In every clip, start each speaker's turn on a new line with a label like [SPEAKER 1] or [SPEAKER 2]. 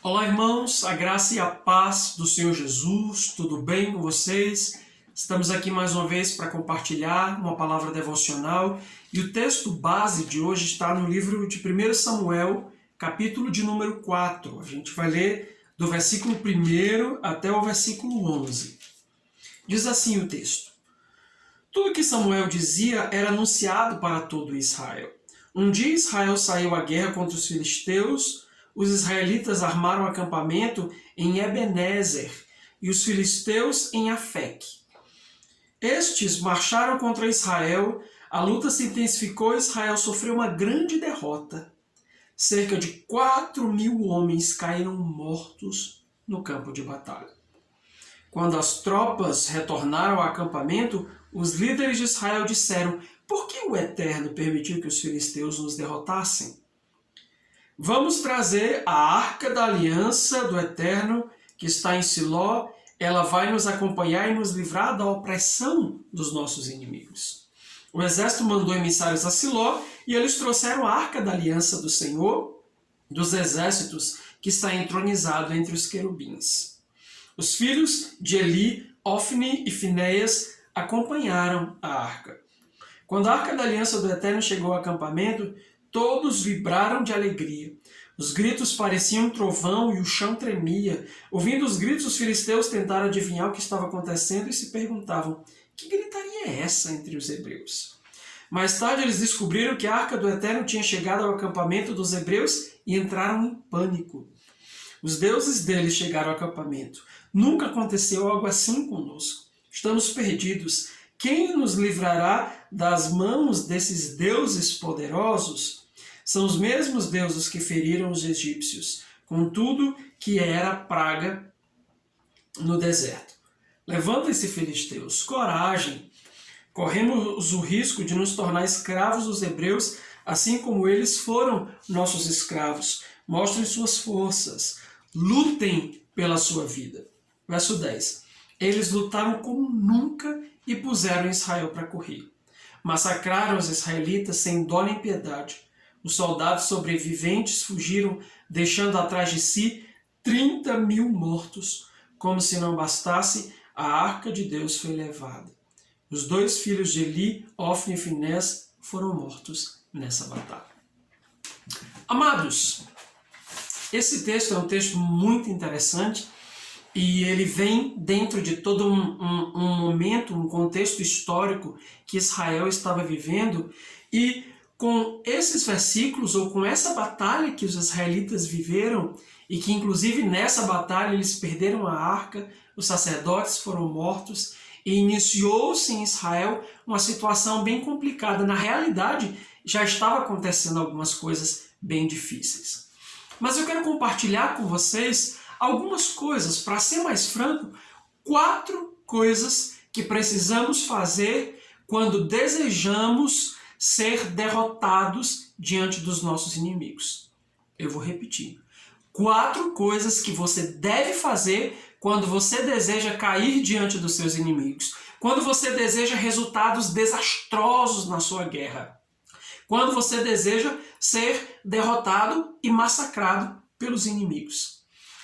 [SPEAKER 1] Olá, irmãos, a graça e a paz do Senhor Jesus, tudo bem com vocês? Estamos aqui mais uma vez para compartilhar uma palavra devocional e o texto base de hoje está no livro de 1 Samuel, capítulo de número 4. A gente vai ler do versículo 1 até o versículo 11. Diz assim o texto: Tudo que Samuel dizia era anunciado para todo Israel. Um dia Israel saiu à guerra contra os filisteus. Os israelitas armaram acampamento em Ebenezer e os filisteus em Afeque. Estes marcharam contra Israel, a luta se intensificou e Israel sofreu uma grande derrota. Cerca de 4.000 homens caíram mortos no campo de batalha. Quando as tropas retornaram ao acampamento, os líderes de Israel disseram: Por que o Eterno permitiu que os filisteus nos derrotassem? Vamos trazer a Arca da Aliança do Eterno, que está em Siló. Ela vai nos acompanhar e nos livrar da opressão dos nossos inimigos. O exército mandou emissários a Siló e eles trouxeram a Arca da Aliança do Senhor dos Exércitos, que está entronizado entre os querubins. Os filhos de Eli, Ofni e Finéias acompanharam a arca. Quando a Arca da Aliança do Eterno chegou ao acampamento, todos vibraram de alegria. Os gritos pareciam um trovão e o chão tremia. Ouvindo os gritos, os filisteus tentaram adivinhar o que estava acontecendo e se perguntavam: que gritaria é essa entre os hebreus? Mais tarde eles descobriram que a Arca do Eterno tinha chegado ao acampamento dos hebreus e entraram em pânico. Os deuses deles chegaram ao acampamento. Nunca aconteceu algo assim conosco. Estamos perdidos. Quem nos livrará das mãos desses deuses poderosos? São os mesmos deuses que feriram os egípcios, com tudo que era praga no deserto. Levantem-se, filisteus, coragem. Corremos o risco de nos tornar escravos dos hebreus, assim como eles foram nossos escravos. Mostrem suas forças. Lutem pela sua vida. Verso 10. Eles lutaram como nunca e puseram Israel para correr. Massacraram os israelitas sem dó nem piedade. Os soldados sobreviventes fugiram, deixando atrás de si 30.000 mortos. Como se não bastasse, a arca de Deus foi levada. Os 2 filhos de Eli, Ofni e Finéias, foram mortos nessa batalha. Amados, esse texto é um texto muito interessante e ele vem dentro de todo um momento, um contexto histórico que Israel estava vivendo, e com esses versículos, ou com essa batalha que os israelitas viveram, e que inclusive nessa batalha eles perderam a arca, os sacerdotes foram mortos, e iniciou-se em Israel uma situação bem complicada. Na realidade, já estava acontecendo algumas coisas bem difíceis. Mas eu quero compartilhar com vocês algumas coisas, para ser mais franco, 4 coisas que precisamos fazer quando desejamos ser derrotados diante dos nossos inimigos. Eu vou repetir. 4 coisas que você deve fazer quando você deseja cair diante dos seus inimigos. Quando você deseja resultados desastrosos na sua guerra. Quando você deseja ser derrotado e massacrado pelos inimigos.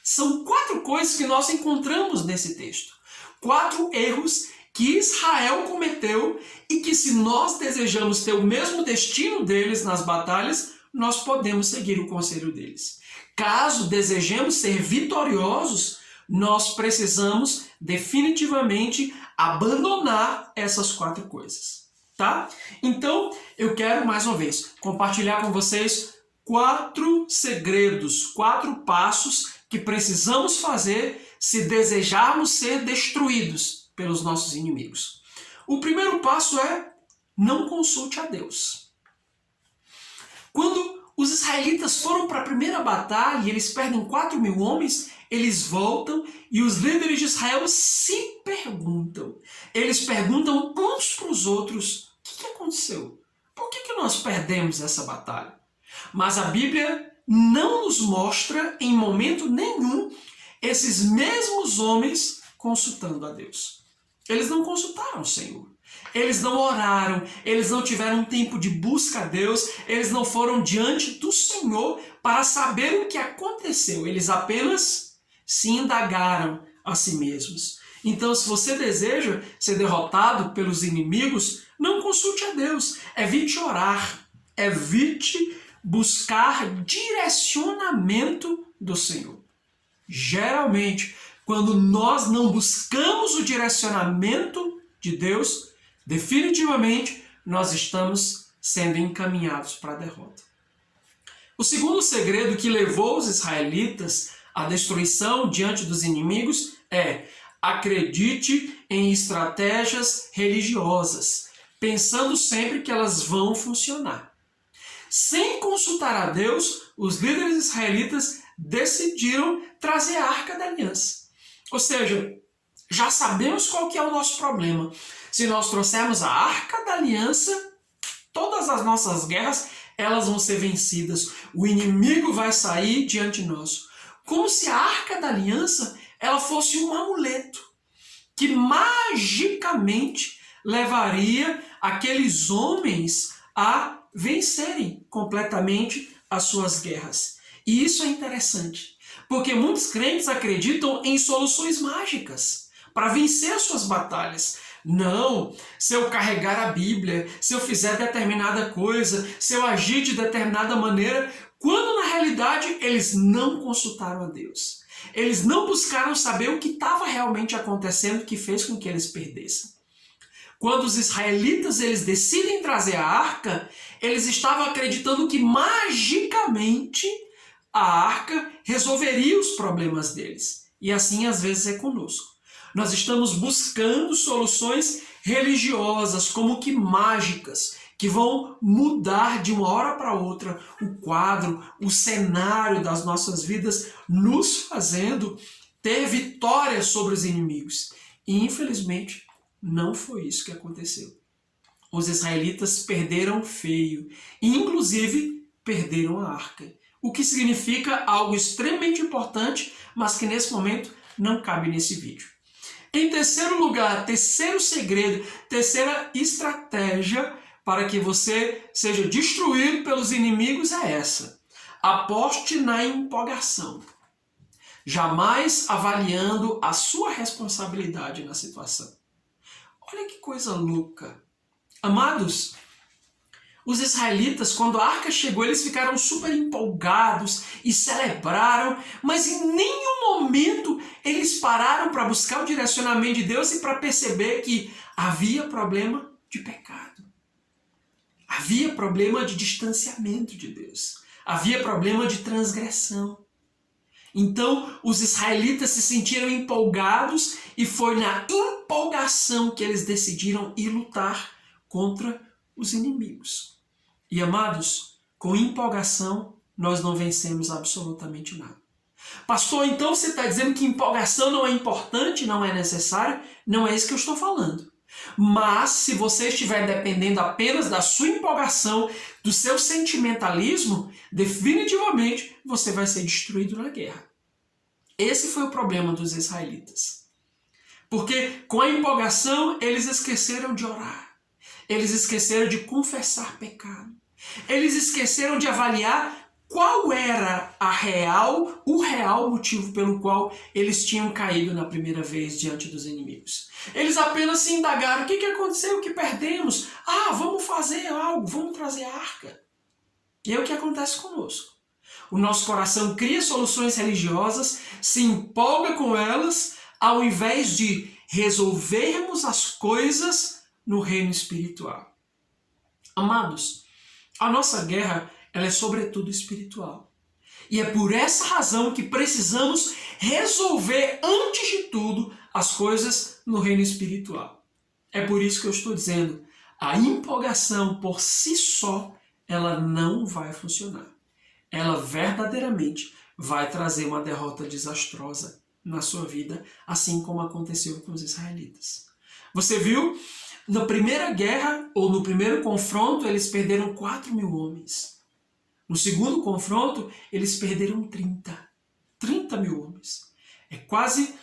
[SPEAKER 1] São 4 coisas que nós encontramos nesse texto. 4 erros que Israel cometeu e que, se nós desejamos ter o mesmo destino deles nas batalhas, nós podemos seguir o conselho deles. Caso desejemos ser vitoriosos, nós precisamos definitivamente abandonar essas 4 coisas. Tá? Então, eu quero mais uma vez compartilhar com vocês 4 segredos, 4 passos que precisamos fazer se desejarmos ser destruídos pelos nossos inimigos. O primeiro passo é: não consulte a Deus. Quando os israelitas foram para a primeira batalha e eles perdem 4.000 homens, eles voltam e os líderes de Israel se perguntam. Eles perguntam uns para os outros: o que aconteceu? Por que nós perdemos essa batalha? Mas a Bíblia não nos mostra em momento nenhum esses mesmos homens consultando a Deus. Eles não consultaram o Senhor. eles não oraram, eles não tiveram um tempo de busca a Deus, eles não foram diante do Senhor para saber o que aconteceu. Eles apenas se indagaram a si mesmos. Então, se você deseja ser derrotado pelos inimigos, não consulte a Deus. Evite orar, evite buscar direcionamento do Senhor. Geralmente, quando nós não buscamos o direcionamento de Deus, definitivamente nós estamos sendo encaminhados para a derrota. O segundo segredo que levou os israelitas à destruição diante dos inimigos é: acredite em estratégias religiosas, pensando sempre que elas vão funcionar. Sem consultar a Deus, os líderes israelitas decidiram trazer a Arca da Aliança. Ou seja, já sabemos qual que é o nosso problema. Se nós trouxermos a Arca da Aliança, todas as nossas guerras elas vão ser vencidas. O inimigo vai sair diante de nós. Como se a Arca da Aliança ela fosse um amuleto que magicamente levaria aqueles homens a vencerem completamente as suas guerras. E isso é interessante, porque muitos crentes acreditam em soluções mágicas para vencer as suas batalhas. Não, se eu carregar a Bíblia, se eu fizer determinada coisa, se eu agir de determinada maneira, quando na realidade eles não consultaram a Deus. Eles não buscaram saber o que estava realmente acontecendo que fez com que eles perdessem. Quando os israelitas eles decidem trazer a arca, eles estavam acreditando que magicamente a arca resolveria os problemas deles. E assim às vezes é conosco. Nós estamos buscando soluções religiosas, como que mágicas, que vão mudar de uma hora para outra o quadro, o cenário das nossas vidas, nos fazendo ter vitória sobre os inimigos. E infelizmente não foi isso que aconteceu. Os israelitas perderam feio e inclusive perderam a arca. O que significa algo extremamente importante, mas que nesse momento não cabe nesse vídeo. Em terceiro lugar, terceiro segredo, terceira estratégia para que você seja destruído pelos inimigos é essa: aposte na empolgação, jamais avaliando a sua responsabilidade na situação. Olha que coisa louca. Amados, os israelitas, quando a arca chegou, eles ficaram super empolgados e celebraram, mas em nenhum momento eles pararam para buscar o direcionamento de Deus e para perceber que havia problema de pecado. Havia problema de distanciamento de Deus. Havia problema de transgressão. Então, os israelitas se sentiram empolgados e foi na empolgação que eles decidiram ir lutar contra os inimigos. E amados, com empolgação nós não vencemos absolutamente nada. Pastor, então você está dizendo que empolgação não é importante, não é necessária? Não é isso que eu estou falando. Mas se você estiver dependendo apenas da sua empolgação, do seu sentimentalismo, definitivamente você vai ser destruído na guerra. Esse foi o problema dos israelitas. Porque com a empolgação eles esqueceram de orar. Eles esqueceram de confessar pecado. Eles esqueceram de avaliar qual era o real motivo pelo qual eles tinham caído na primeira vez diante dos inimigos. Eles apenas se indagaram: o que aconteceu? O que perdemos? Vamos fazer algo, vamos trazer a arca. E é o que acontece conosco. O nosso coração cria soluções religiosas, se empolga com elas, ao invés de resolvermos as coisas no reino espiritual. Amados, a nossa guerra ela é sobretudo espiritual. E é por essa razão que precisamos resolver, antes de tudo, as coisas no reino espiritual. É por isso que eu estou dizendo, a empolgação por si só, ela não vai funcionar. Ela verdadeiramente vai trazer uma derrota desastrosa na sua vida, assim como aconteceu com os israelitas. Você viu? Na primeira guerra, ou no primeiro confronto, eles perderam 4.000 homens. No segundo confronto, eles perderam 30.000 homens. É quase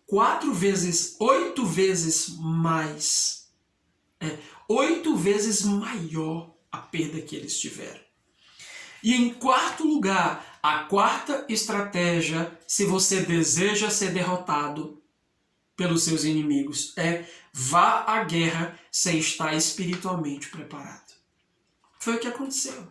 [SPEAKER 1] 8 vezes mais 8 vezes maior a perda que eles tiveram. E em quarto lugar, a quarta estratégia, se você deseja ser derrotado pelos seus inimigos, vá à guerra sem estar espiritualmente preparado. Foi o que aconteceu.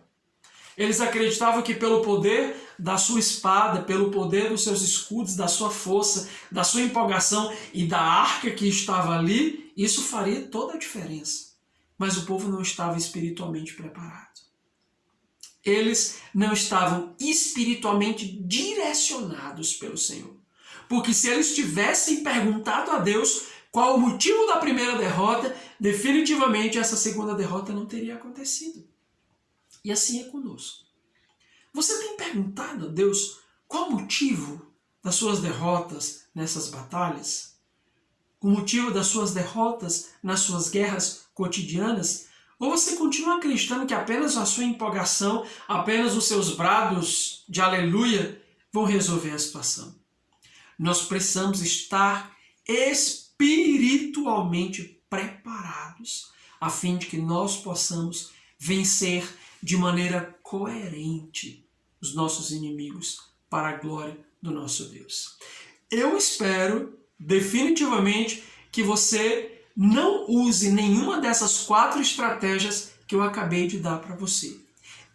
[SPEAKER 1] Eles acreditavam que pelo poder da sua espada, pelo poder dos seus escudos, da sua força, da sua empolgação e da arca que estava ali, isso faria toda a diferença. Mas o povo não estava espiritualmente preparado. Eles não estavam espiritualmente direcionados pelo Senhor. Porque se eles tivessem perguntado a Deus qual o motivo da primeira derrota, definitivamente essa segunda derrota não teria acontecido. E assim é conosco. Você tem perguntado a Deus qual o motivo das suas derrotas nessas batalhas? O motivo das suas derrotas nas suas guerras cotidianas? Ou você continua acreditando que apenas a sua empolgação, apenas os seus brados de aleluia vão resolver a situação? Nós precisamos estar espiritualmente preparados a fim de que nós possamos vencer de maneira coerente os nossos inimigos para a glória do nosso Deus. Eu espero definitivamente que você não use nenhuma dessas 4 estratégias que eu acabei de dar para você.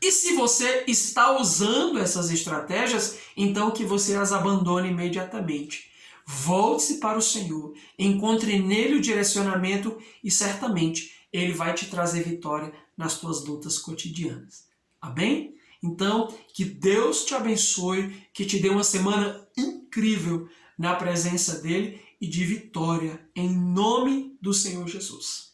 [SPEAKER 1] E se você está usando essas estratégias, então que você as abandone imediatamente. Volte-se para o Senhor, encontre nele o direcionamento e certamente ele vai te trazer vitória nas tuas lutas cotidianas. Amém? Então, que Deus te abençoe, que te dê uma semana incrível na presença dele e de vitória, em nome do Senhor Jesus.